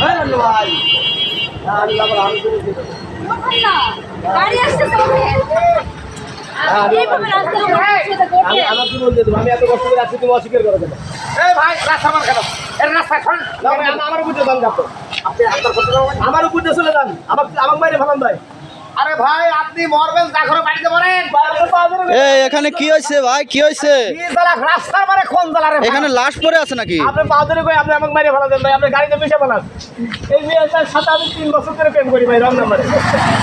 ভাই গাড়ি আসতেছে আমার কি বলতে আমি এত কষ্ট করে আছি তুমি অস্বীকার করো কেন? এই ভাই রাস্তা আমার কেন এর রাস্তা এখন আমার উপর দিয়ে যান যাবো আপনি আপনার করতে যাবেন আমার উপর দিয়ে চলে যান আমার বাইরে ফেলান ভাই আরে ভাই আপনি মরবেন যা করে বাড়িতে মরেন এই এখানে কি হয়েছে ভাই, কি হয়েছে? কি জ্বালা রাস্তার মানে কোন জ্বালা রে এখানে লাশ পড়ে আছে নাকি? আপনি পা ধরে কই আপনি আমাকে মাইরে ফেলা দেন ভাই আপনি গাড়িতে মিশে ফেলান এই মেয়েটার সাথে আমি 3 বছর ধরে প্রেম করি ভাই রং নাম্বারে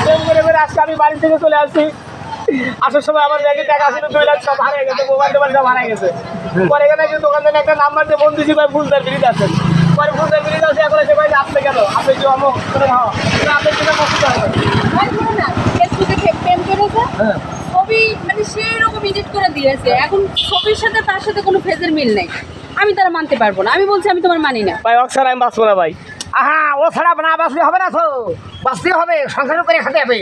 প্রেম করে আজকে আমি বাড়ি থেকে চলে আসছি আসার সময় আমার ব্যাগে টাকা ছিল 2 লাখ সব হারিয়ে গেছে মোবাইল টোবাইল সব হারিয়ে গেছে পরে এখানে একজন দোকানদার একটা নাম্বার দিয়ে ফোন দিয়েছি ভাই ফুলদার ব্রিজ আছেন পরে ফুলদার ব্রিজ আছে এখন এসে ভাই আপনি কেন আপনি যে অমুক করে হওয়া আপনি কিনা কষ্ট হবে ফেসবুকে প্রেম করেছে ছবি মানে সেরকম এডিট করে দিয়েছে এখন ছবির সাথে তার সাথে কোনো ফেজের মিল নেই আমি তারা মানতে পারবো না আমি বলছি আমি তোমার মানি না ভাই অক্সার আমি বাঁচবো না ভাই আহা ও ছাড়া না বাঁচলে হবে না তো বাঁচতে হবে সংসার করে খেতে হবে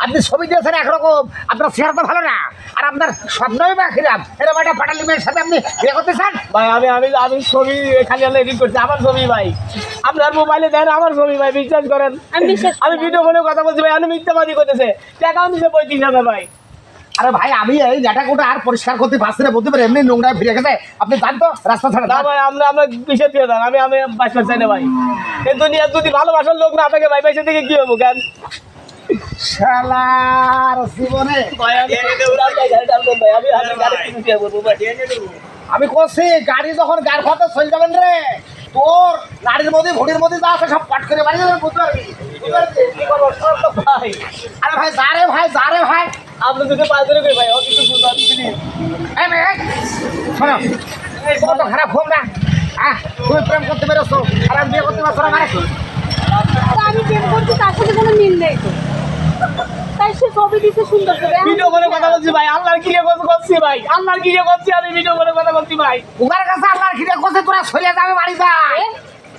আপনি ছবি দিয়েছেন একরকম আপনার চেহারা তো ভালো না আর আপনার স্বপ্নই বা খিরাম এরকম একটা পাটালি মেয়ের সাথে আপনি বিয়ে করতে চান ভাই আমি ছবি খালি এডিট করছি আমার ছবি ভাই আপনার মোবাইলে দেন আমার ছবি ভাই বিশ্বাস করেন আমি ভিডিও ফোনে কথা বলছি ভাই আমি মিথ্যাবাদী করতেছে টাকাও দিচ্ছে 35,000 ভাই আরে ভাই আমি এই জায়গা কোটা আর পরিষ্কার করতে পারছি না বলতে পারি এমনি নোংরায় ফিরে গেছে আপনি জান তো রাস্তা ছাড়া না ভাই আমরা কিসের দিয়ে দেন আমি বাঁচতে চাই না ভাই এই দুনিয়ার যদি ভালোবাসার লোক না থাকে ভাই পয়সা থেকে কি হবো কেন শালার জীবনে আমি করছি গাড়ি যখন গাড় খাতে চলে যাবেন রে তোর গাড়ির মধ্যে ভোটের মধ্যে যা আছে সব পাট করে বাড়ি যাবেন বুঝতে পারবি ভাই আরে ভাই যা রে ভাই আপনি যদি পাঁচজনে কই ভাই ও কিছু বুঝতে এই মেয়ে শোনো এই কত খারাপ হোক না তুমি প্রেম করতে পেরেছো আর আমি বিয়ে করতে পারছো না মানে আমি প্রেম করছি তার সাথে কোনো মিল নেই তো তাই সে ছবি দিতে সুন্দর করে ভিডিও করে কথা বলছি ভাই আল্লাহর কি করছি ভাই আল্লাহর কি করছি আমি ভিডিও করে কথা বলছি ভাই উগার কাছে আল্লাহর খিদে করছে তোরা সরিয়ে যাবে বাড়ি যা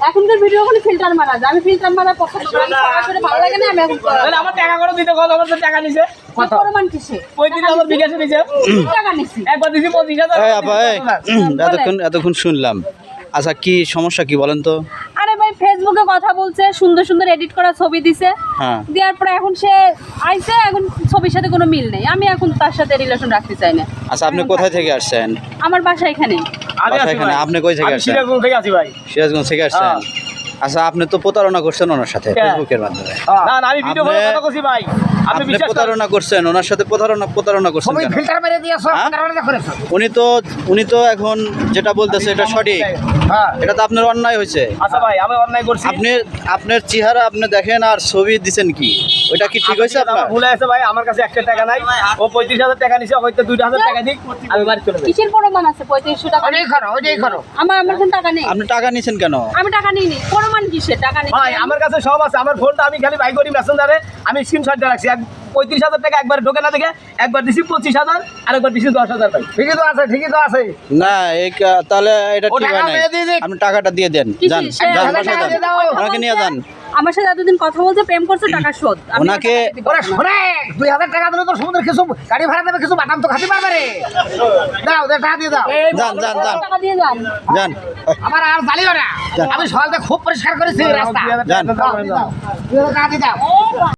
এখনকার ভিডিও কোনো ফিল্টার মারা যায় আমি ফিল্টার মারা পছন্দ করি আমি সরাসরি ভালো লাগে না আমি এখন তাহলে আমার টাকা করে দিতে কত আমার টাকা নিছে কত প্রমাণ কিসে 35,000 বিকাশে নিছে টাকা নিছি একবার দিছি 25,000 এই আপা এই এতক্ষণ শুনলাম। আচ্ছা কি সমস্যা কি বলেন তো? আরে ভাই ফেসবুকে কথা বলছে সুন্দর সুন্দর এডিট করা ছবি দিছে হ্যাঁ দেওয়ার পরে এখন সে আইছে এখন ছবির সাথে কোনো মিল নেই আমি এখন তার সাথে রিলেশন রাখতে চাই না আচ্ছা আপনি কোথায় থেকে আসছেন? আমার বাসা এখানে বাসা এখানে। আপনি কই থেকে আসছেন? সিরাজগঞ্জ থেকে আছি ভাই সিরাজগঞ্জ থেকে আসছেন। আচ্ছা আপনি তো প্রতারণা করছেন ওনার সাথে ফেসবুকের মাধ্যমে। না আমি ভিডিও করে কথা বলছি ভাই আপনি আপনি বিশ্বাস প্রতারণা করছেন ওনার সাথে প্রতারণা করছেন তুমি কেন? ফিল্টার মেরে দিয়েছো হ্যাঁ? প্রতারণা করেছো উনি তো এখন যেটা বলতেছে এটা সঠিক, হ্যাঁ এটা তো আপনার অন্যায় হয়েছে। আচ্ছা ভাই আমি অন্যায় করছি আপনার চেহারা আপনি দেখেন আর ছবি দিছেন কি ওইটা কি ঠিক হয়েছে আপনার? ভুলে আছে ভাই আমার কাছে একটা টাকা নাই ও 35,000 টাকা নিছে হয়তো 2,000 টাকা দিক আমি বাড়ি চলে যাই কিসের প্রমাণ আছে 3500 টাকা ওইটাই করো আমার কোনো টাকা নেই আপনি টাকা নিছেন কেন? আমি টাকা নিইনি প্রমাণ কিসের টাকা নেই ভাই আমার কাছে সব আছে আমার ফোনটা আমি খালি বাই করি মেসেঞ্জারে আমি স্ক্রিনশট দিয়ে রাখছি 35,000 টাকা একবার ঢোকে না দেখে একবার দিছি 25,000 আর একবার দিছি 10,000 ভাই ঠিকই তো আছে না তাহলে এটা ও ঠিক টাকা হয় না। মেরে দিয়ে দিক। আপনি টাকাটা দিয়ে দেন, যান বাসায় যান, ওনাকে নিয়ে যান। আমার সাথে এতদিন কথা বলছে প্রেম করছে টাকা শোধ আমি ওনাকে টাকা দিতে পারবো না। শোনে 2,000 টাকা দিলে তো সমুদ্রের কিছু গাড়ি ভাড়া দেবে কিছু বাদাম তো খাতে পারবে রে দাও টাকা দিয়ে দাও যান টাকা দিয়ে যান যান আমার আর জ্বালিও না আমি সকালটা খুব পরিষ্কার করেছি রাস্তা যান। দাও, 2,000 টাকা দিয়ে দাও